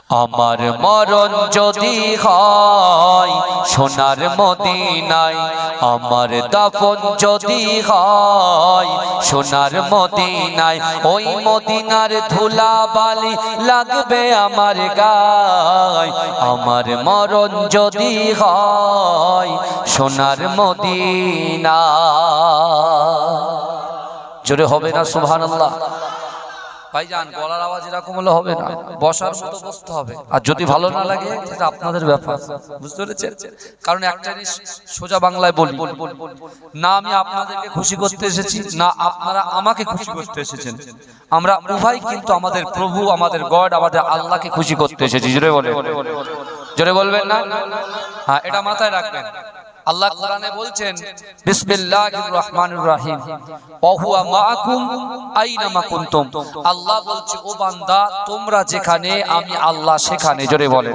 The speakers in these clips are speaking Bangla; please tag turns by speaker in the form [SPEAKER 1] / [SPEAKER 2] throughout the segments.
[SPEAKER 1] আমার মরণ যদি হয় সোনার মদিনায়, আমার দাফন যদি হয় সোনার মদিনায়, ওই মদিনার ধুলা বালি লাগবে আমার গায়। আমার মরণ যদি হয় সোনার মদিনায়। জোরে হবে না সুবহানাল্লাহ? ভাইজান গলার আওয়াজ এরকম হলে হবে না, বসার মতো বসতে হবে। আর যদি ভালো না লাগে সেটা আপনাদের ব্যাপার, বুঝতে পেরেছেন? কারণ একটা জিনিস সোজা বাংলায় বলি, না আমি আপনাদেরকে খুশি করতে এসেছি, না আপনারা আমাকে খুশি করতে এসেছেন। আমরা উভয় কিন্তু আমাদের প্রভু, আমাদের গড, আমাদের আল্লাহকে খুশি করতে এসেছি। জোরে বলে, জোরে বলবেন না? হ্যাঁ, এটা মাথায় রাখবেন। আল্লাহ কোরআনে বলছেন বিসমিল্লাহির রহমানির রহিম, ওয়া হুয়া মাআকুম আইনামা কুনতুম। আল্লাহ বলছে ও বান্দা তোমরা যেখানে আমি আল্লাহ সেখানে। জোরে বলে,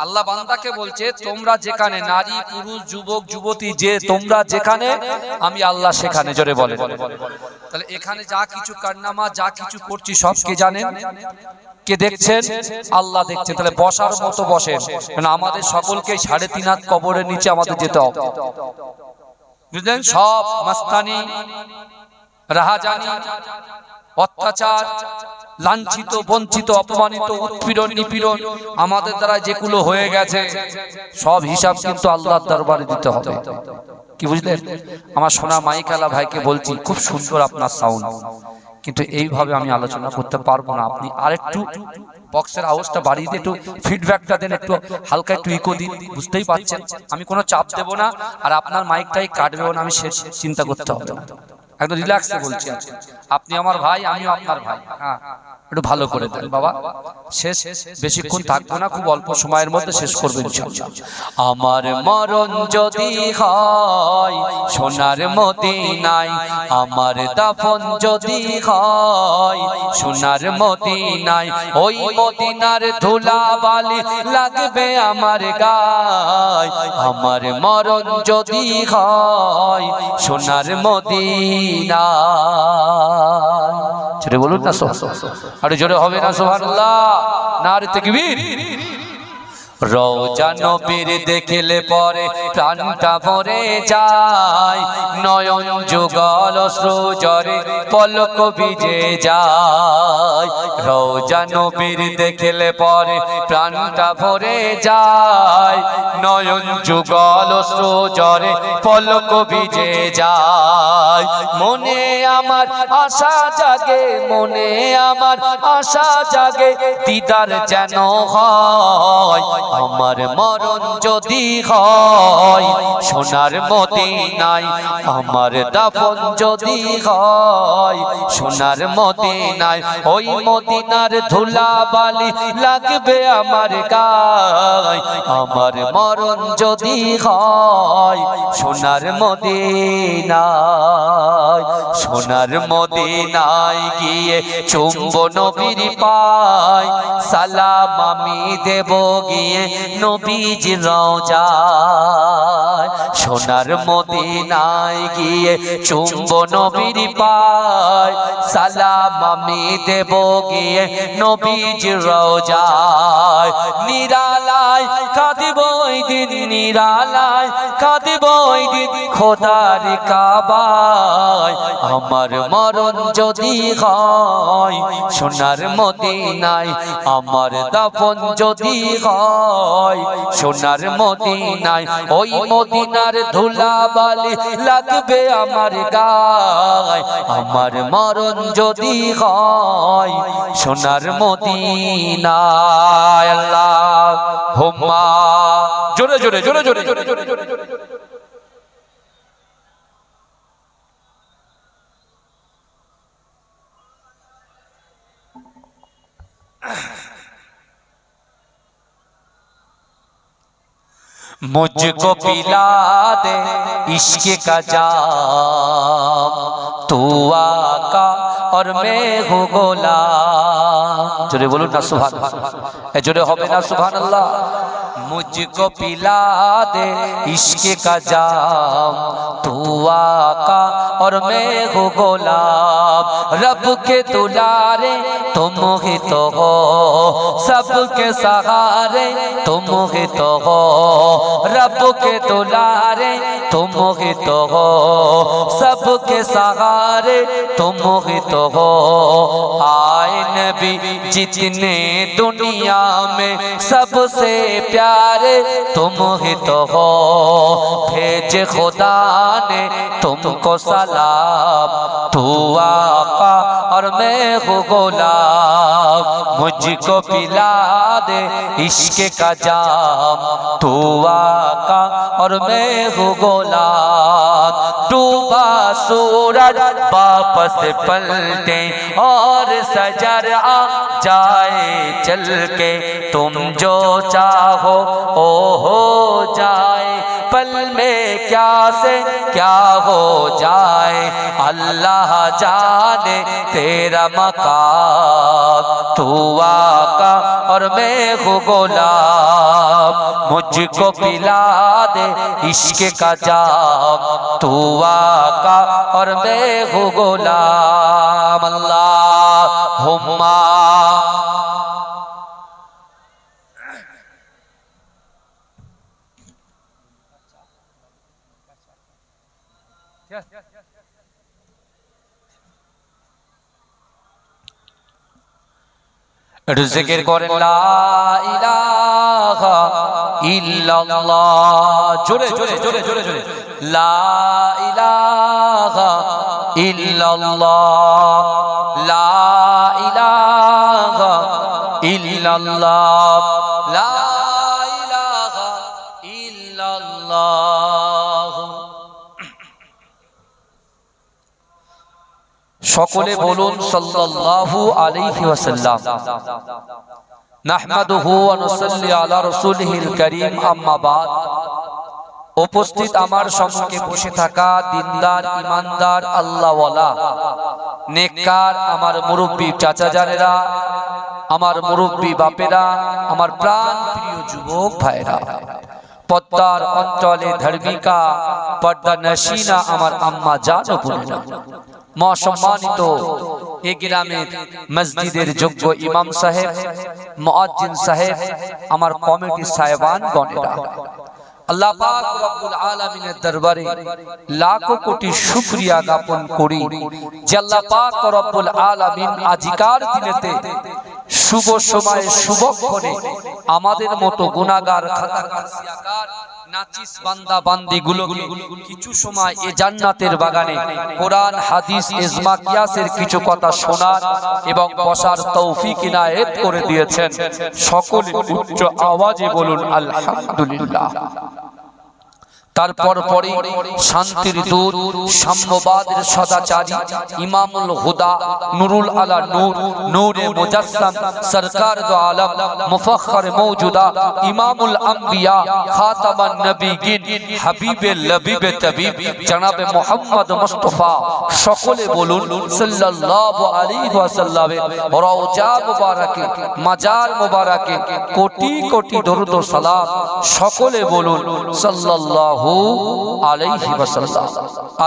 [SPEAKER 1] আল্লাহ বান্দাকে বলছে তোমরা যেখানে, নারী পুরুষ যুবক যুবতী, যে তোমরা যেখানে আমি আল্লাহ সেখানে। জোরে বলে। তাহলে এখানে যা কিছু কারনামা যা কিছু করছি সব কে জানেন? কে দেখছেন? আল্লাহ দেখছেন। তাহলে বসার মতো বসেন, কারণ আমাদের সকলকে 3.5 হাত কবরের নিচে আমাদের যেতে হবে, বুঝলেন? সব মাস্তানি, রাহাজানি, অত্যাচার, লাঞ্ছিত, বঞ্চিত, অপমানিত, উৎপীড়ন, নিপীড়ন আমাদের দ্বারা যেগুলো হয়ে গেছে সব হিসাব কিন্তু আল্লাহর দরবারে দিতে হবে। কি বুঝলেন? আমার সোনা মাইকালা ভাইকে বলছি, খুব সুন্দর আপনার সাউন্ড, কিন্তু এইভাবে আমি আলোচনা করতে পারবো না। আপনি আরেকটু বক্সের আওয়াজটা বাড়িয়ে দিয়ে একটু ফিডব্যাকটা দেন, একটু হালকা একটু ইকো দিন। বুঝতেই পারছেন আমি কোনো চাপ দেব না, আর আপনার মাইকটাই কাটবেও না, আমি সে চিন্তা করতে হবে না। একদম রিল্যাক্সে বলছি। আপনি আমার ভাই, আমিও আপনার ভাই। হ্যাঁ, একটু ভালো করে দেন বাবা। শেষ বেশিক্ষণ থাকবো না, খুব অল্প সময়ের মধ্যে শেষ করবেন ইনশাআল্লাহ। আমার মরণ যদি হয় সোনার মদিনায়, আমার দাফন যদি হয় সোনার মদিনায়, ওই মদিনার ধুলা বালি লাগবে আমার গায়। আমার মরণ যদি হয় সোনার মদিনায়। জোরে বলুন না, আরে জোরে হবে না সুবহানাল্লাহ? নারে তাকবীর। রওজা নবীর দেখলে পরে প্রাণটা ভরে যায়, নয়ন যুগল অশ্রু ঝরে পলক ভিজে যায়। রওজা নবীর দেখলে পরে প্রাণটা ভরে যায়, নয়ন যুগল অশ্রু ঝরে পলক ভিজে যায়। মনে আমার আশা জাগে, মনে আমার আশা জাগে, দিদার যেন হয়। আমার মরণ যদি হয় সোনার মদিনায়, আমার দাফন যদি হয় সোনার মদিনায়, ওই মদিনার ধুলা বালি লাগবে আমার গায়। আমার মরণ যদি হয় সোনার মদিনায়, সোনার মদিনায় গিয়ে চুম্বো নবীর পায়, সালাম আমি দেব গিয়ে নবীজির রওজায়। সোনার মদিনায় গিয়ে চুম্বো নবীর পায়, সালাম আমি দেব গিয়ে নবীজির রওজায়। নিরালায় কাঁদিব ওই দিন, নিরালায় কাঁদিব ওই দিন খোদার কাবায়। আমার মরণ যদি হয় সোনার মদিনায়, আমার দাফন যদি হয় সোনার মদিনায়, ওই মদিনার ধুলা বালি লাগবে আমার গায়। আমার মরণ যদি হয় সোনার মদিনায়। আল্লাহুম্মা, জোরে জোরে জোরে জোরে জোরে জোরে জোরে। मुझको पिला दे इश्क का जाम, तू आका और मैं हूँ गोलाम। जोरे बोलूं ना सुभान अल्लाह, जोरे होबे ना सुभान अल्लाह। मुझको पिला दे इश्क का जाम, तू आका और मैं हूँ गुलाम। रब के दुलारे तुम ही तो हो, सबके सहारे तुम ही तो हो। रब के दुलारे तुम ही तो हो, सबके सहारे तुम ही तो हो। आए नबी जितने दुनिया में सबसे प्यारे तुम ही तो हो। भेज खुदा ने तुमको सलाम, तू आका और मैं हूँ गुलाम। मुझको पिला दे इश्क का जाम, तू आका और मैं हूँ गुलाम। डूबा सूरज वापस पलटे और सजर आ जाए चल के, तुम जो चाहो ओ हो जाए। पल में क्या से क्या हो जाए, अल्लाह जाने तेरा मकाम। तू आका और मैं हूँ गुलाम, मुझको पिला दे इश्क का जाम, तू आका और मैं हूँ गुलाम। अल्लाहुम्मा একটু জিকির করেন লা ইলাহা ইল্লাল্লাহ। জোরে জোরে জোরে জোরে জোরে লা ইলাহা ইল্লাল্লাহ, লা ইলাহা ইল্লাল্লাহ, লা ইলাহা ইল্লাল্লাহ। সকলে বলুন সাল্লাল্লাহু আলাইহি ওয়াসাল্লাম। নাহমাদুহু ওয়া নুসাল্লি আলা রাসূলিহিল কারীম, আম্মা বাদ। উপস্থিত আমার সম্মুখে বসে থাকা দিনদার, ইমানদার, আল্লাহওয়ালা, নেককার আমার মুরব্বী চাচা জানেরা, আমার মুরব্বী বাপেরা, আমার প্রাণ প্রিয় যুবক ভাইরা, পদ্মার অঞ্চলে ধার্মিকা পর্দা নশীনা আমার আম্মা জান ও বোনেরা, সম্মানিত এই গ্রামের মসজিদের যোগ্য ইমাম সাহেব, মুয়াজ্জিন সাহেব, আমার কমিটি সাহেবান গণেরা, আল্লাহ পাক রব্বুল আলামিনের দরবারে লাখো কোটি শুকরিয়া জ্ঞাপন করি যে আল্লাহ পাক রব্বুল আলামিন আজিকার দিনেতে শুভ সময়ে শুভক্ষণে আমাদের মতো গুনাহগার, খাতাকার, সিয়াকার, নাচিস বান্দা বান্দিগুলোকে কিছু সময় এই জান্নাতের বাগানে কোরআন, হাদিস, ইজমা, কিয়াসের কিছু কথা শোনার এবং বসার তৌফিক ইনায়েত করে দিয়েছেন। সকলে উচ্চ আওয়াজে বলুন আলহামদুলিল্লাহ। তারপর পরে শান্তির দূত, সাম্যবাদের সদাচারী, ইমামুল হুদা, নুরুল আলা নূর, নূরে মুজাসসাম, সরকার দো আলম, মুফাখখার মওজুদা, ইমামুল আম্বিয়া, খাতামান নবিয়্যিন, হাবিবে লবিবে তবিব জনাবে মুহাম্মদ মুস্তাফা, সকলে বলুন সাল্লাল্লাহু আলাইহি ওয়াসাল্লামের রওজা মুবারাকে, মাজার মুবারাকে কোটি কোটি দরুদ ও সালাম। সকলে বলুন সাল্লাল্লাহু আলাইহি ওয়াসাল্লাম।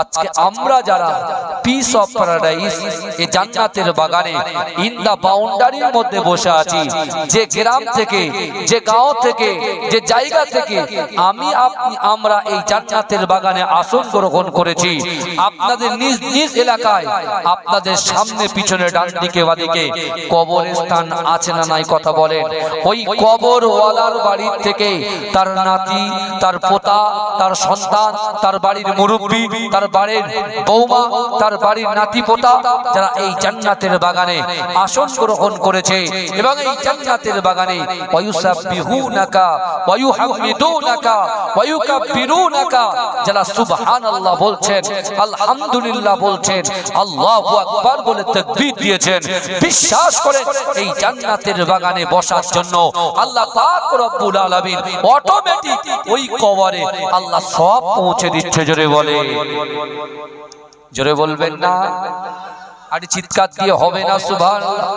[SPEAKER 1] আজকে আমরা যারা পিস অফ প্যারাডাইস এই জান্নাতের বাগানে ইন দা বাউন্ডারির মধ্যে বসে আছি, যে গ্রাম থেকে, যে গাঁও থেকে, যে জায়গা থেকে আমি আপনি আমরা এই জান্নাতের বাগানে আসন গ্রহণ করেছি, আপনাদের নিজ নিজ এলাকায়, আপনাদের সামনে পিছনে ডান দিকে বাদিকে কবরস্থান আছে না নাই কথা বলেন। ওই কবরওয়ালার বাড়ি থেকে তার নাতি, তার পোতা, তার সন্তান, তার বাড়ির মুরব্বী, তার বাড়ির বৌমা, তার বাড়ির নাতি পোতা যারা এই জান্নাতের বাগানে আসন গ্রহণ করেছে এবং এই জান্নাতের বাগানে ওয়ায়ুসাব্বিহুনাকা ওয়ায়ুহামিদুনাকা ওয়ায়ুকাব্বিরুনাকা যারা সুবহানাল্লাহ বলছেন, আলহামদুলিল্লাহ বলছেন, আল্লাহু আকবার বলে তাকবীর দিয়েছেন, বিশ্বাস করেন এই জান্নাতের বাগানে বসার জন্য আল্লাহ পাক রব্বুল আলামিন অটোমেটিক ওই কবরে আল্লাহ সব পৌঁছে দিচ্ছে। জোরে বলে, জোরে বলবেন না? আর চিৎকার দিয়ে হবে না সুবহানাল্লাহ?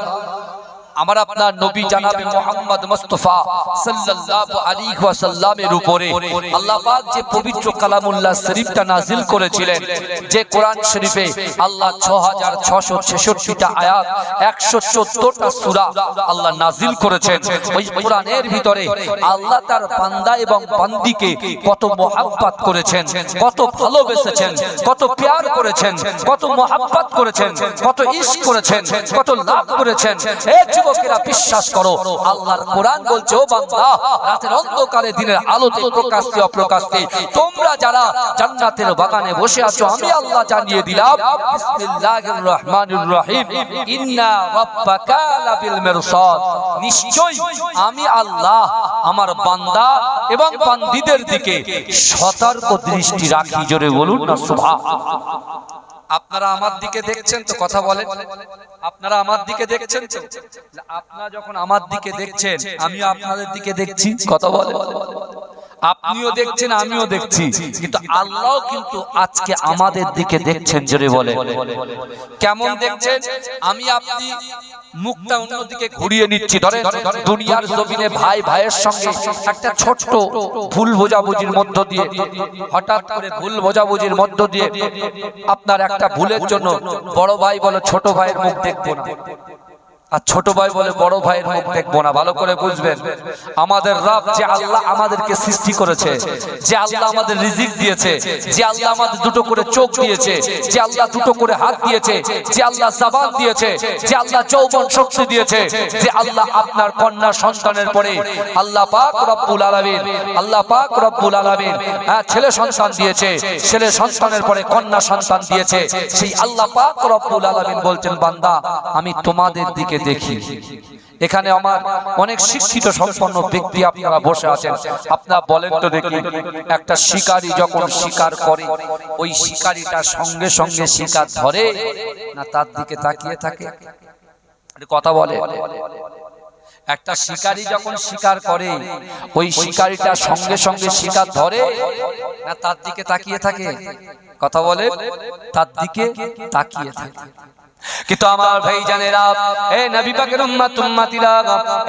[SPEAKER 1] আমার আপনার নবী জনাবে মুহাম্মদ মুস্তাফা সাল্লাল্লাহু আলাইহি ওয়াসাল্লামের উপরে আল্লাহ পাক যে পবিত্র কালামুল্লাহ শরীফটা নাজিল করেছিলেন, যে কোরআন শরীফে আল্লাহ 6666টা আয়াত 114টা সূরা আল্লাহ নাজিল করেছেন, ওই কোরআনের ভিতরে আল্লাহ তার বান্দা এবং বান্দিকে কত মহব্বত করেছেন, কত ভালোবেসেছেন, কত প্যার করেছেন, কত মহব্বত করেছেন, কত ইশক করেছেন, কত লাভ করেছেন। এই যুবকেরা বিশ্বাস করো, আল্লাহর কোরআন বলছে ও বান্দা, রাতের অন্ধকারে দিনের আলোতে প্রকাশ্যে অপ্রকাশ্যে তোমরা যারা জান্নাতের বাগানে বসে আছো, আমি আল্লাহ জানিয়ে দিলাম বিসমিল্লাহির রহমানির রহিম, ইন্না রাব্বাকা লাবিল মিরসাদ, নিশ্চয়ই আমি আল্লাহ আমার বান্দা এবং বান্দীদের দিকে সতর্ক দৃষ্টি রাখি। জোরে বলুন না সুবহান। আপনারা আমার দিকে দেখছেন তো, কথা বলেন, আপনারা আমার দিকে দেখছেন তো? আপনারা যখন আমার দিকে দেখছেন, আমিও আপনাদের দিকে দেখছি, কথা বলেন। আপনিও দেখছেন, আমিও দেখছি, কিন্তু আল্লাহ কিন্তু আজকে আমাদের দিকে দেখছেন। জোরে বলে, কেমন দেখছেন? আমি আপনি মুখটা অন্যদিকে ঘুরিয়ে নিচ্ছি। ধরেন দুনিয়ার জমিনে ভাই ভাইয়ের সঙ্গে একটা ছোট্ট ভুল বোঝাবুঝির মধ্য দিয়ে, হঠাৎ করে ভুল বোঝাবুঝির মধ্য দিয়ে আপনার একটা ভুলের জন্য বড় ভাই বলে ছোট ভাইয়ের মুখ দেখবো না, আর ছোট ভাই বলে বড় ভাইয়ের মুখ দেখবো না। ভালো করে বুঝবেন, আমাদের রব যে আল্লাহ আমাদেরকে সৃষ্টি করেছে, যে আল্লাহ আমাদের রিজিক দিয়েছে, যে আল্লাহ আমাদের দুটো করে চোখ দিয়েছে, যে আল্লাহ দুটো করে হাত দিয়েছে, যে আল্লাহ জবান দিয়েছে, যে আল্লাহ যৌবন শক্তি দিয়েছে, যে আল্লাহ আপনার কন্যা সন্তানের পরে আল্লাহ পাক রব্বুল আলামিন, আল্লাহ পাক রব্বুল আলামিন ছেলে সন্তান দিয়েছে, ছেলে সন্তানের পরে কন্যা সন্তান দিয়েছে, সেই আল্লাহ পাক রব্বুল আলামিন বলছেন বান্দা আমি তোমাদের দিকে দেখি। এখানে আমার অনেক শিক্ষিত সম্পন্ন ব্যক্তি আপনারা বসে আছেন, আপনারা বলেন তো দেখি, একটা শিকারী যখন শিকার করে, ওই শিকারীটা সঙ্গে সঙ্গে শিকার ধরে না তার দিকে তাকিয়ে থাকে? কথা বলে। একটা শিকারী যখন শিকার করে, ওই শিকারীটা সঙ্গে সঙ্গে শিকার ধরে না তার দিকে তাকিয়ে থাকে? কথা বলে, তার দিকে তাকিয়ে থাকে। কিন্তু আমার ভাইজানেরা, এ নবী পাকের উম্মত উম্মতিরা,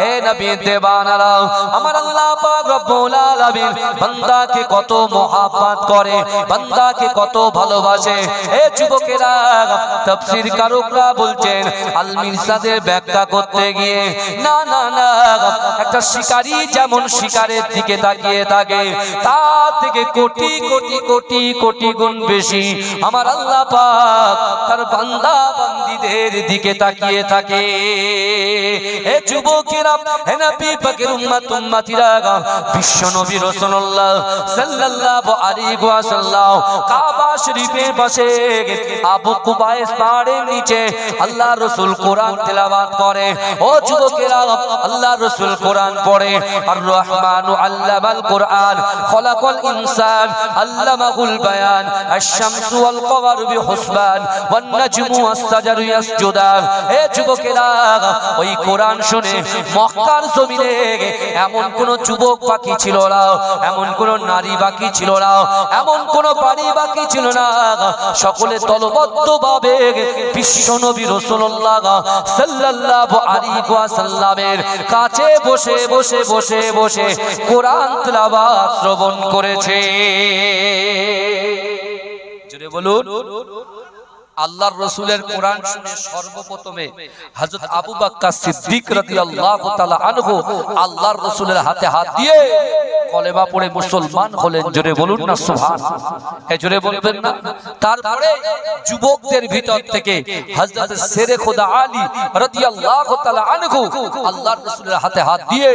[SPEAKER 1] এ নবী দেওয়ানারা, আমার আল্লাহ পাক রব্বুল আলামিন বান্দাকে কত মহব্বত করে, বান্দাকে কত ভালোবাসে। এ যুবকেরা, তাফসীর কারকরা বলছেন আল মিরসাদের ব্যাখ্যা করতে গিয়ে, না না না, একটা শিকারী যেমন শিকারের দিকে তাকিয়ে থাকে, তার থেকে কোটি কোটি কোটি কোটি গুণ বেশি আমার আল্লাহ পাক তার বান্দা বান্দীদের দিকে তাকিয়ে থাকে। এ যুবকেরা, হে নবী পাকের উম্মত উম্মতিরা, বিশ্ব নবী রাসূলুল্লাহ সাল্লাল্লাহু আলাইহি ওয়াসাল্লাম কাবা শরীফের পাশে আবু কুবাইস পাহাড়ের নিচে আল্লাহ রাসূল কোরআন তেলাওয়াত করে। ও যুবকেরা, আল্লাহ রাসূল কোরআন পড়ে, আর রহমানু আল্লামাল কোরআন খলাকাল ইনসান আল্লামাহুল বায়ান আশ-শামসু ওয়াল কমারু বিহুসবান ওয়ান নাজমু ওয়াস-শাজারু ইয়াসজুদান। এ যুবকেরা, ওই কোরআন শুনে মক্কার জমিনে এমন কোন যুবক বাকি ছিল না, এমন কোন নারী বাকি ছিল না, এমন কোন বাড়ি বাকি ছিল না, সকলে দলবদ্ধভাবে বিশ্ব নবী রাসূলুল্লাহ সাল্লাল্লাহু আলাইহি ওয়াসাল্লামের কাছে বসে বসে বসে বসে কোরআন তেলাওয়াত শ্রবণ করেছে। জোরে বলুন। আল্লাহর রাসূলের কোরআন শুনে সর্বপ্রথমে হযরত আবু বকর সিদ্দিক রাদিয়াল্লাহু তাআলা আনহু আল্লাহর রাসূলের হাতে হাত দিয়ে কলেমা পড়ে মুসলমান হলেন। জোরে বলুন না সুবহানাল্লাহ। জোরে বলবেন না? তারপরে যুবকদের ভিতর থেকে হযরত শেরে খোদা আলী রাদিয়াল্লাহু তাআলা আনহু আল্লাহর রাসূলের হাতে হাত দিয়ে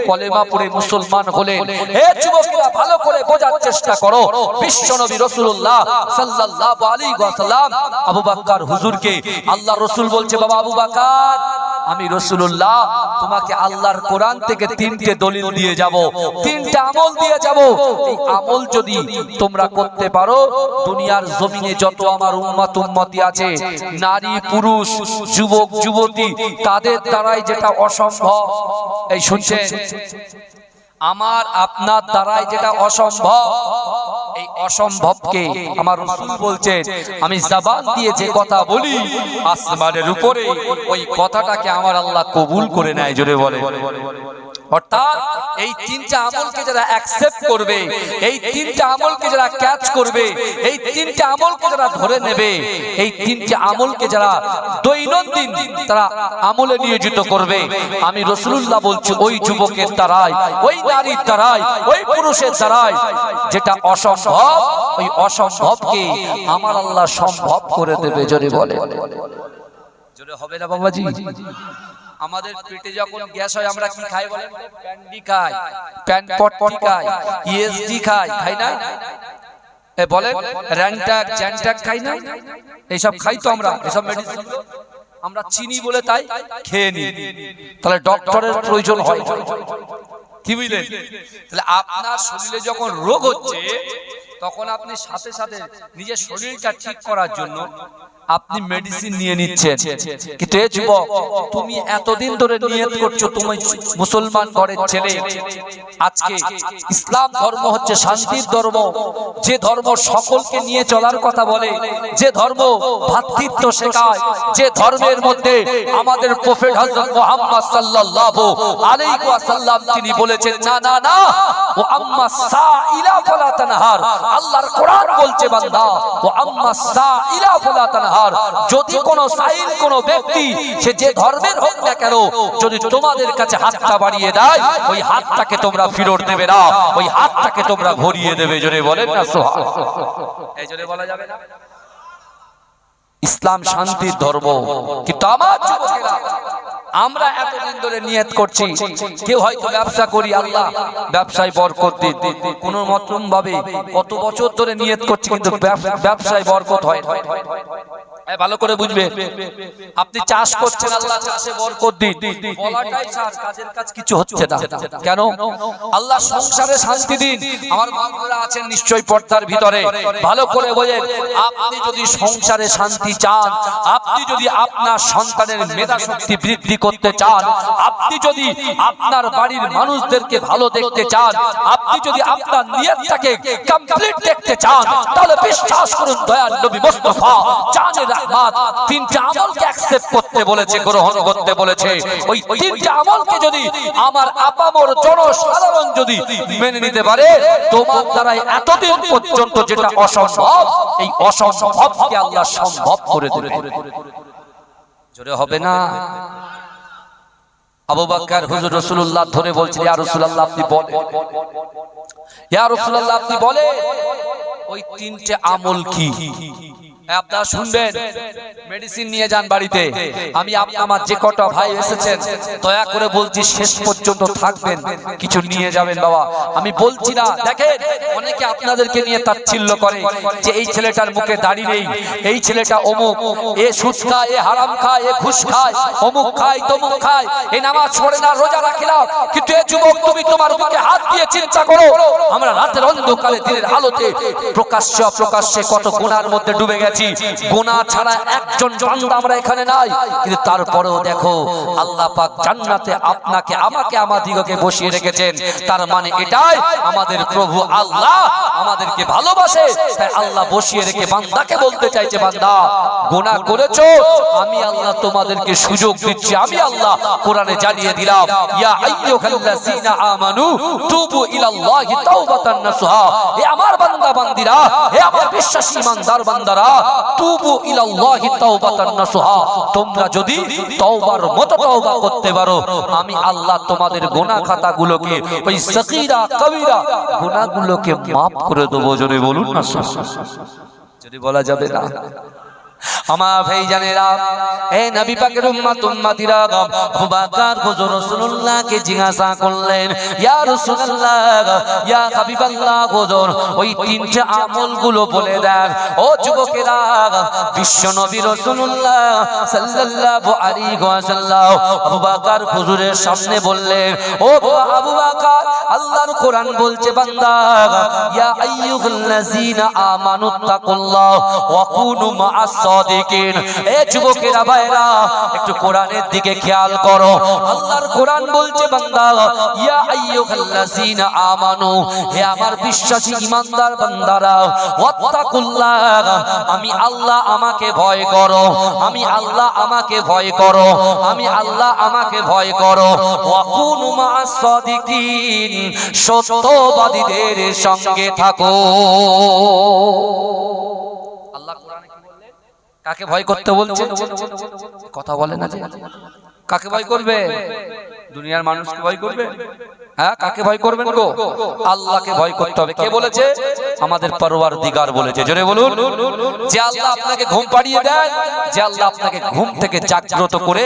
[SPEAKER 1] কলেমা পড়ে মুসলমান হলেন। হে যুবকেরা, ভালো করে বোঝার চেষ্টা করো, বিশ্বনবী রাসূলুল্লাহ সাল্লাল্লাহু আলাইহি ওয়াসাল্লাম আবু বকর হুজুরকে আল্লাহর রাসূল বলছে, বাবা আবু বকর, আমি রাসূলুল্লাহ তোমাকে আল্লাহর কোরআন থেকে তিনটে দলিল দিয়ে যাব, তিনটা আমল দিয়ে যাব। এই আমল যদি তোমরা করতে পারো, দুনিয়ার জমিনে যত আমার উম্মত উম্মতি আছে, নারী পুরুষ যুবক যুবতী, তাদের দ্বারাই যেটা অসম্ভব, এই শুনছেন, আমার আপনার দ্বারাই যেটা অসম্ভব, এই অসম্ভবকে আমার রাসূল বলছেন আমি জবান দিয়ে যে কথা বলি আসমানের উপরে ওই কথাটাকে আমার আল্লাহ কবুল করে নেয়। জোরে বলে। অর্থাৎ এই তিনটা আমলকে যারা অ্যাকসেপ্ট করবে, এই তিনটা আমলকে যারা ক্যাচ করবে, এই তিনটা আমলকে যারা ধরে নেবে, এই তিনটা আমলকে যারা দৈনন্দিন তারা আমলে নিয়োজিত করবে, আমি রাসূলুল্লাহ বলছি ওই যুবকের দ্বারাই, ওই নারীর দ্বারাই, ওই পুরুষের দ্বারাই যেটা অসম্ভব ওই অসম্ভবকে আমার আল্লাহ সম্ভব করে দেবে। জোরে বলে। জোরে হবে না বাবাজি? আমাদের পেটে যখন গ্যাস হয় আমরা কি খাই বলেন? প্যান্ডি খাই, প্যানপট্টি খাই, ইএসডি খাই, খাই না? বলেন র্যান্টাক জ্যান্টাক খাই না? এইসব খাই তো আমরা, এসব মেডিসিন আমরা চিনি বলে তাই খেয়ে নিই। তাহলে ডক্টরের প্রয়োজন হয় কি বুঝলেন? তাহলে আপনার শরীরে যখন রোগ হচ্ছে তখন আপনি সাথে সাথে নিজের শরীরটা ঠিক করার জন্য আপনি মেডিসিন নিয়ে নিচ্ছেন। কিন্তু এ যুবক, তুমি এতদিন ধরে নিয়ত করছো তুমি মুসলমান ঘরের ছেলে, আজকে ইসলাম ধর্ম হচ্ছে শান্তির ধর্ম, যে ধর্ম সকলকে নিয়ে চলার কথা বলে, যে ধর্ম ভ্রাতৃত্ব শেখায়, যে ধর্মের মধ্যে আমাদের প্রফেট হযরত মুহাম্মদ সাল্লাল্লাহু আলাইহি ওয়াসাল্লাম তিনি বলেছেন না না না ও আম্মা সাইলা ফালা তানহার। আল্লাহর কোরআন বলছে বান্দা ও আম্মা সাইলা ফালা তানহার, যদি কোন সাইল কোন ব্যক্তি সে যে ধর্মের হোক না কেন যদি তোমাদের কাছে হাতটা বাড়িয়ে দেয় ওই হাতটাকে তোমরা ফেরত দেবে না, ওই হাতটাকে তোমরা ঘুরিয়ে দেবে। জোরে বলেন না সুবহানাল্লাহ। এই জোরে বলা যাবে না? ইসলাম শান্তির ধর্ম। কিন্তু আমার যুবকেরা আমরা এতদিন ধরে নিয়ত করছি, কেউ হয়তো ব্যবসা করি আল্লাহ ব্যবসায় বরকত দিন, কোন মতম ভাবে কত বছর ধরে নিয়ত করছি কিন্তু ব্যবসায় বরকত হয় না। ভালো করে বুঝবেন, আপনি চাষ করছেন আল্লাহ চাষে বরকত দিন, বলাটাই চাষ, কাজের কাজ কিছু হচ্ছে না কেন? আল্লাহ সংসারে শান্তি দিন। আমার মামুরা আছেন নিশ্চয়ই পর্দার ভিতরে, ভালো করে বোঝেন, আপনি যদি সংসারে শান্তি চান, আপনি যদি আপনার সন্তানের মেধা শক্তি বৃদ্ধি করতে চান, আপনি যদি আপনার বাড়ির মানুষদেরকে ভালো দেখতে চান, আপনি যদি আপনার নিয়তটাকে কমপ্লিট দেখতে চান, তাহলে বিশ্বাস করুন দয়ার নবী মুস্তাফা জানের রাহমাত তিনটা আমলকে অ্যাকসেপ্ট করতে বলেছে, গ্রহণ করতে বলেছে। ওই তিনটা আমলকে যদি আমার আপামর জনসাধারণ যদি মেনে নিতে পারে, তোমার দ্বারা এতদিন পর্যন্ত যেটা অসম্ভব এই অসম্ভবকে আল্লাহ সম্ভব করে দেবে। জোরে হবে না? আবু বকর হুজুর রাসূলুল্লাহ ধরে বলছিল ইয়া রাসূলুল্লাহ আপনি বলেন, ইয়া রাসূলুল্লাহ আপনি বলেন ওই তিনটে আমল কি? আপনারা শুনবেন, মেডিসিন নিয়ে যান বাড়িতে। আমি আমার যে কটা ভাই এসেছেন দয়া করে বলছি শেষ পর্যন্ত থাকবেন, কিছু নিয়ে যাবেন বাবা। আমি বলছি না, দেখেন অনেকে আপনাদেরকে নিয়ে তাচ্ছিল্য করে যে এই ছেলেটার মুখে দাড়ি নেই, এই ছেলেটা অমুক, এ সুদ খায়, এ হারাম খায়, এ ঘুষ খায়, অমুক খায় তমুক খায়, এ নামাজ পড়ে না, রোজা রাখে না। কিন্তু এ যুবক, তুমি তোমার বুকে হাত দিয়ে চিন্তা করো, আমরা রাতের অন্ধকারে দিনের আলোতে প্রকাশ্যে কত গুনার মধ্যে ডুবে গেছি। গুনাহ ছাড়া একজন বান্দা আমরা এখানে নাই, কিন্তু তারপরেও দেখো আল্লাহ পাক জান্নাতে আপনাকে আমাকে আমাদিগকে বসিয়ে রেখেছেন। তার মানে এটাই আমাদের প্রভু আল্লাহ আমাদেরকে ভালোবাসে, তাই আল্লাহ বসিয়ে রেখে বান্দাকে বলতে চাইছে বান্দা গুনাহ করেছো, আমি আল্লাহ তোমাদেরকে সুযোগ দিচ্ছি। আমি আল্লাহ কোরআনে জানিয়ে দিলাম ইয়া আইয়ুহাল্লাযীনা আমানু তুবু ইলাল্লাহি তাওবাতান নাসুহা। হে আমার বান্দা বান্দিরা, হে আমার বিশ্বাসী ইমানদার বান্দারা, তুবু ইলাল্লাহি তাওবাতান নাসুহা, তোমরা যদি তওবার মতো তওবা করতে পারো আমি আল্লাহ তোমাদের গুনাহ খাতাগুলোকে ওই সগীরা কবিরা গুনাহগুলোকে maaf করে দেব। জোরে বলুন না, যদি বলা যাবে না। আমার ভাইজানেরা, এ নবী পাকের উম্মত উম্মতিরা, আবু বকর হুজুর রাসূলুল্লাহকে জিজ্ঞাসা করলেন ইয়া রাসূলুল্লাহ, ইয়া হাবিবাল্লাহ হুজুর ওই তিনটে আমলগুলো বলে দেন। ও যুবকেরা, বিশ্ব নবী রাসূলুল্লাহ সাল্লাল্লাহু আলাইহি ওয়াসাল্লাম আবু বকর হুজুরের সামনে বললেন ও আবু বকর, আল্লাহর কোরআন বলছে বান্দা ইয়া আইয়ুহাল্লাযীনা আমানুত্তাকুল্লাহ ওয়া কুনু মা'আস সাদিকিন। এ যুবকেরা ভাইরা একটু কোরআনের দিকে খেয়াল করো। আল্লাহর কোরআন বলছে বান্দা ইয়া আইয়ুহাল্লাযীনা আমানু, হে আমার বিশ্বাসী ঈমানদার বান্দারা, ওয়াত্তাকুল্লাহ, আমি আল্লাহ আমাকে ভয় করো, আমি আল্লাহ আমাকে ভয় করো, আমি আল্লাহ আমাকে ভয় করো। ওয়া কুনু মা'আস সাদিকিন, সত্যবাদীদের সঙ্গে থাকো। আল্লাহ কোরআনে কি বললেন? কাকে ভয় করতে বলছে? কথা বলে না যে কাকে ভয় করবে? দুনিয়ার মানুষকে ভয় করবে? হ্যাঁ, কাকে ভয় করবেন গো? আল্লাহকে ভয় করতে হবে। কে বলেছে? আমাদের পরওয়ারদিগার বলেছে। জোরে বলুন। যে আল্লাহ আপনাকে ঘুম পাড়িয়ে দেয়, যে আল্লাহ আপনাকে ঘুম থেকে জাগ্রত করে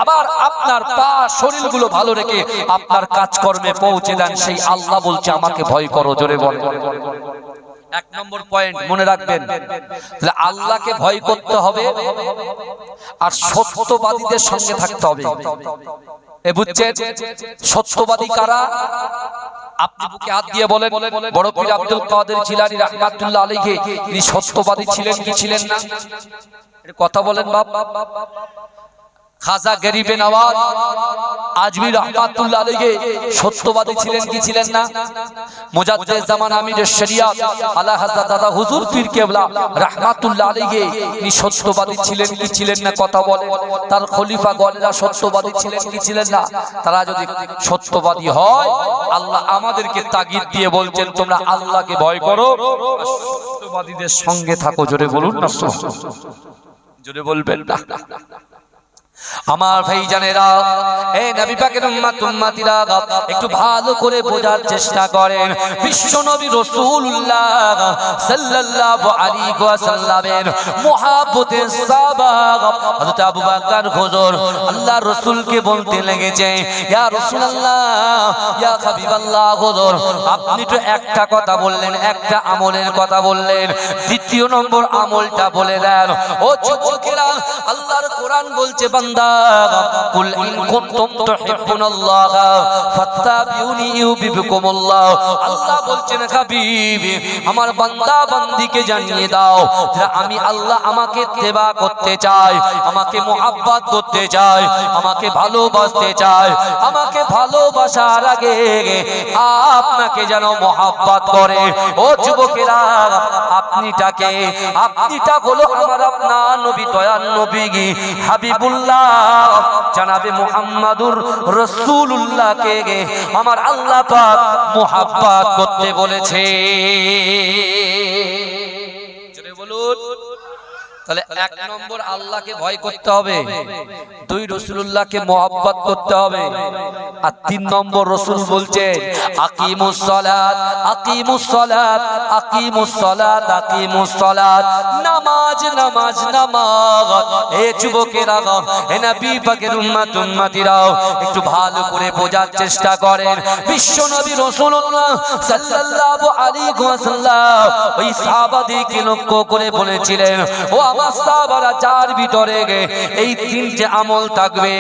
[SPEAKER 1] আবার আপনার পা শরীরগুলো ভালো রেখে আপনার কাজকর্মে পৌঁছে দেন, সেই আল্লাহ বলছে আমাকে ভয় করো। জোরে বলেন। এক নম্বর পয়েন্ট মনে রাখবেন, আল্লাহকে ভয় করতে হবে আর সত্যবাদীদের সঙ্গে থাকতে হবে। এ বুঝছেন? সত্যবাদী কারা? আপনি বুকে হাত দিয়ে বলেন, বড় পীর আব্দুল কাদের জিলানী রাহমাতুল্লাহ আলাইহি তিনি সত্যবাদী ছিলেন কি ছিলেন না? কথা বলেন বাপ। খাজা গরিবে নওয়াজ আজমি রাহমাতুল্লাহ আলাইহি সত্যবাদী ছিলেন কি ছিলেন না? মুজাদ্দিদ জামান আমির শরিয়ত আলা হযরত দাদা হুজুর পীর কেবলা রাহমাতুল্লাহ আলাইহি তিনি সত্যবাদী ছিলেন কি ছিলেন না? কথা বলেন। তার খলিফা গণেরা সত্যবাদী ছিলেন কি ছিলেন না? তারা যদি সত্যবাদী হয়, আল্লাহ আমাদেরকে তাগিদ দিয়ে বলছেন তোমরা আল্লাহকে ভয় করো, সত্যবাদীদের সঙ্গে থাকো। জোরে বলুন না, জোরে বলবেন না। আমার ভাইজানেরা, এই নবী পাকের উম্মতিরা একটু ভালো করে বোঝার চেষ্টা করেন। বিশ্ব নবী রাসূলুল্লাহ সাল্লাল্লাহু আলাইহি ওয়াসাল্লামের মুহাব্বতের সাহাবা হযরত আবু বকর হুজুর আল্লাহর রাসূলকে বলতে লেগেছে, ইয়া রাসূলুল্লাহ, ইয়া হাবিবাল্লাহ হুজুর, আপনি তো একটা কথা বললেন, একটা আমলের কথা বললেন, দ্বিতীয় নম্বর আমলটা বলে দেন। ও যুবকেরা, আল্লাহর কোরআন বলছে বান্দা কুল ইন কুনতুম তুহিব্বুনাল্লাহ ফাত্তাবিউনি ইউহিব্বুকুমুল্লাহ। আল্লাহ বলছেন হাবিব, আমার বান্দা বান্দিকে জানিয়ে দাও যে আমি আল্লাহ আমাকে ইত্তেবা করতে চাই, আমাকে মুহাব্বত করতে চাই, আমাকে ভালোবাসতে চাই। আমাকে ভালোবাসার আগে আপনাকে যেন মুহাব্বত করে। ও যুবকেরা, আপনিটা হলো আমার আপনার নবী, দয়ার নবী হাবিবুল্লাহ জানাবে মুহাম্মাদুর রাসূলুল্লাহকে আমার আল্লাহ পাক মুহাব্বত করতে বলেছে। জোরে বলুন। তাহলে এক নম্বর আল্লাহকে ভয় করতে হবে, দুই রাসূলুল্লাহকে মুহাব্বত করতে হবে, আর তিন নম্বর রাসূল বলছেন আকিমুস সালাত, আকিমুস সালাত, আকিমুস সালাত, আকিমুস সালাত। নামাজ, নামাজ, নামাজ। এ যুবকেরা, এ নবী পাকের উম্মতিরা একটু ভালো করে বোঝার চেষ্টা করেন। বিশ্ব নবী রাসূলুল্লাহ সাল্লাল্লাহু আলাইহি ওয়াসাল্লাম ওই সাহাবাদেরকে লক্ষ্য করে বলেছিলেন, ও আমার সাহাবারা, যার ভিতরে এই তিনটে আমল থাকবে,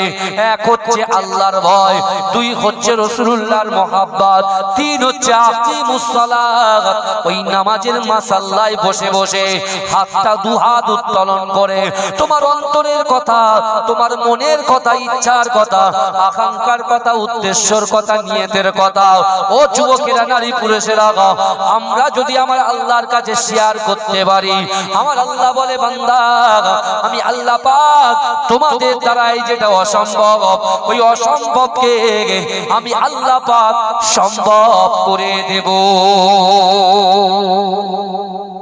[SPEAKER 1] এক হচ্ছে আল্লাহর ভয়, দুই হচ্ছে রাসূলুল্লাহর মুহাব্বত, তিন হচ্ছে আকিমুস সালাত। ওই নামাজের মাসাল্লায় বসে বসে হাতটা দুহাত উত্তোলন করে তোমার অন্তরের কথা, তোমার মনের কথা, ইচ্ছার কথা, আকাঙ্ক্ষার কথা, উদ্দেশ্যের কথা, নিয়তের কথা। ও যুবকেরা, নারী পুরুষেরা, আমরা যদি আমার আল্লাহর কাছে শেয়ার করতে পারি, আমার আল্লাহ বলে বান্দা আমি আল্লাহ পাক তোমাদের দ্বারাই যেটা অসম্ভব, ওই অসম্ভবকে আমি আল্লাহ পাক সম্ভব করে দেব।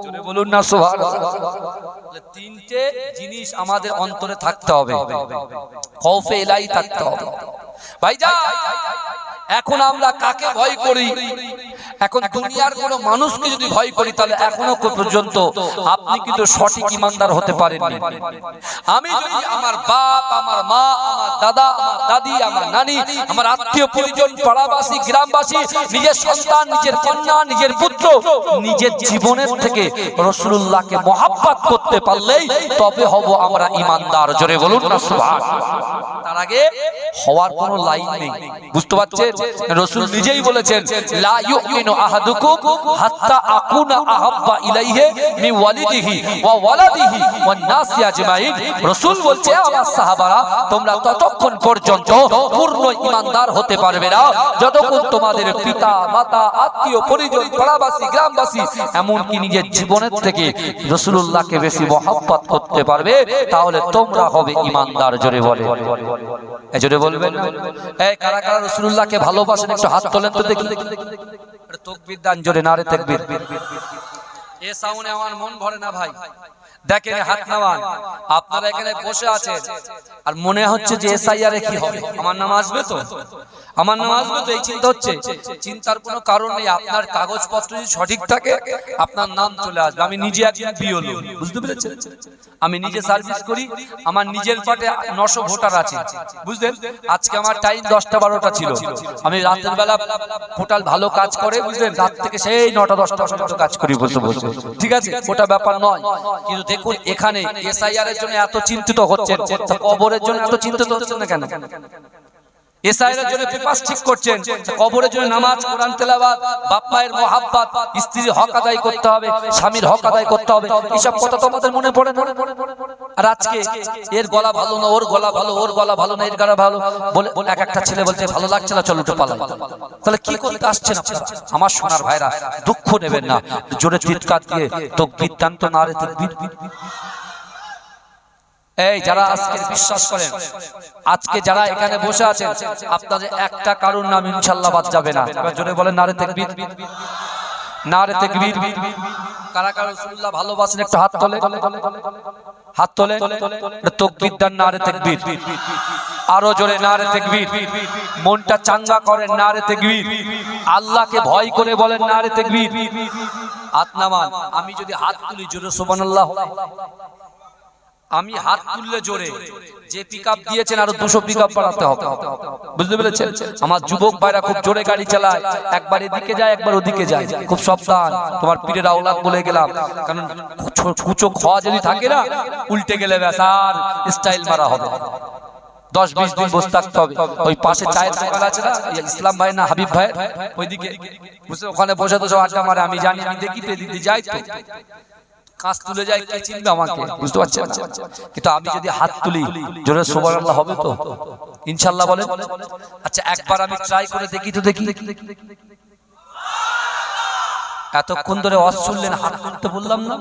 [SPEAKER 1] জোরে বলুন না সুবহানাল্লাহ। তিনটে জিনিস আমাদের অন্তরে থাকতে হবে, খৌফে ইলাহি থাকতে হবে। ভাইজান, এখন আমরা কাকে ভয় করি? এখন দুনিয়ার কোন মানুষকে যদি ভয় করি, তাহলে এখনো পর্যন্ত আপনি কিন্তু সঠিক ইমানদার হতে পারেননি। আমি যদি আমার বাপ, আমার মা, আমার দাদা, আমার দাদি, আমার নানি, আমার আত্মীয় পরিজন, পাড়াবাসী, গ্রামবাসী, নিজের সন্তান, নিজের কন্যা, নিজের পুত্র, নিজের জীবনের থেকে রাসূলুল্লাহকে মুহাব্বত করতে পারলেই তবে হব আমরা ইমানদার। জোরে বলুন না সুবহানাল্লাহ। আগে হওয়ার কোনো লাইন নেই। বুঝতে পারছেন? রাসূল নিজেই বলেছেন লা ইউমিনু আহাদুকুম হাত্তা আকুনা আহাব্বা ইলাইহি মিন ওয়ালিদিহি ওয়া ওয়ালাদিহি ওয়ান নাসি আজমাইন। রাসূল বলছে আমার সাহাবারা তোমরা ততক্ষণ পর্যন্ত পূর্ণ ঈমানদার হতে পারবে না যতক্ষণ তোমাদের পিতা মাতা আত্মীয় পরিজন পাড়াবাসী গ্রামবাসী এমনকি নিজের জীবনের থেকে রাসূলুল্লাহকে বেশি মহব্বত করতে পারবে, তাহলে তোমরা হবে ঈমানদার। জোরে বলে, এই জোরে বলবেন না? এই কারা কারা রাসূলুল্লাহকে ভালোবাসেন একটু হাত তোলেন তো দেখি। তাকবীর দান জোরে, নারে তাকবীর। এ সাউন্ডে আমার মন ভরে না ভাই। দেখেন হাত নামান, আপনারা এখানে বসে আছেন আর মনে হচ্ছে যে এসআইআর এ কি হবে, আমার নাম আসবে তো, আমার নাম আসবে তো, এই চিন্তা হচ্ছে। চিন্তার কোনো কারণ নেই, আপনার কাগজপত্র যদি সঠিক থাকে আপনার নাম চলে আসবে। আমি নিজে একজন বিএলও, বুঝতে পেরেছেন? আমি নিজে সার্ভিস করি, আমার নিজের পাটে 900 ভোটার আছে, বুঝলেন? আজকে আমার টাইম 10টা 12টা ছিল, আমি রাতের বেলা টোটাল ভালো কাজ করে, বুঝলেন? রাত থেকে সেই 9টা 10টা পর্যন্ত কাজ করি বসে বসে, ঠিক আছে? ওটা ব্যাপার নয়, কিন্তু দেখুন এখানে এসআইআর এর জন্য এত চিন্তিত হচ্ছেন, কবরের জন্য এত চিন্তিত হচ্ছেন না কেন? এসআইআর এর জন্য পেপার ঠিক করছেন, কবরের জন্য নামাজ কোরআন তেলাওয়াত, বাপ মায়ের মহব্বত, স্ত্রীর হক আদায় করতে হবে, স্বামীর হক আদায় করতে হবে, এইসব কথা তোমাদের মনে পড়ে না? আর আজকে এর গলা ভালো না, ওর গলা ভালো, ওর গলা ভালো না, এর গলা ভালো বলে এক একটা ছেলে বলছে ভালো লাগছে না, চলো উঠে পালাই। তাহলে কি করতে আসছেন আপনারা? আমার সোনার ভাইরা, দুঃখ নেবেন না, জোরে চিৎকার দিয়ে তাকবীর দান তো, নারে তাকবীর। এই যারা আজকে বিশ্বাস করেন, আজকে যারা এখানে বসে আছেন, আপনাদের একটা কারণ নাম ইনশাআল্লাহ বাদ যাবে না। জোরে বলেন নারে তাকবীর, নারে তাকবীর। কারা কারা রাসূলুল্লাহ ভালোবাসেন একটু হাত তোলে, হাত তোলে, তাকবীর দেন, নারে তাকবীর। আরো জোরে নারে তাকবীর। মনটা চাঙ্গা করেন, নারে তাকবীর। আল্লাহকে ভয় করে বলেন নারে তাকবীর। হাত নামান, আমি যদি হাত তুলি জোরে সুবহানাল্লাহ, আমি হাত তুললে জোরে, যে পিকআপ দিয়েছেন আরো 200 পিকআপ বাড়াতে হবে, বুঝতে পেরেছেন? আমার যুবক ভাইরা খুব জোরে গাড়ি চালায়, একবার এদিকে যায় একবার ওদিকে যায়, খুব সাবধান। তোমার পীরের আওলাদ বলে গেলাম, কারণ কুচো খাওয়া যদি থাকে না, উল্টে গেলে ব্যাস আর স্টাইল মারা হবে। 10-20 দিন বসে থাকতে হবে। ওই পাশে চায়ের দোকান আছে না, ইসলাম ভাই না হাবিব ভাই, ওইদিকে বুঝতে, ওখানে বসে তো সব আড্ডা মারে, আমি জানি, আমি দেখি দিদি যাই তো কাজ তুলে যায়, কে চিনবে আমাকে, বুঝতে পারছেন? কিন্তু আমি যদি হাত তুলি জোরে সুবহানাল্লাহ হবে তো ইনশাআল্লাহ বলেন। আচ্ছা একবার আমি ট্রাই করে দেখি তো, দেখি। এতক্ষণ ধরে ওয়াজ শুনলেন, হাত তুলতে বললাম না?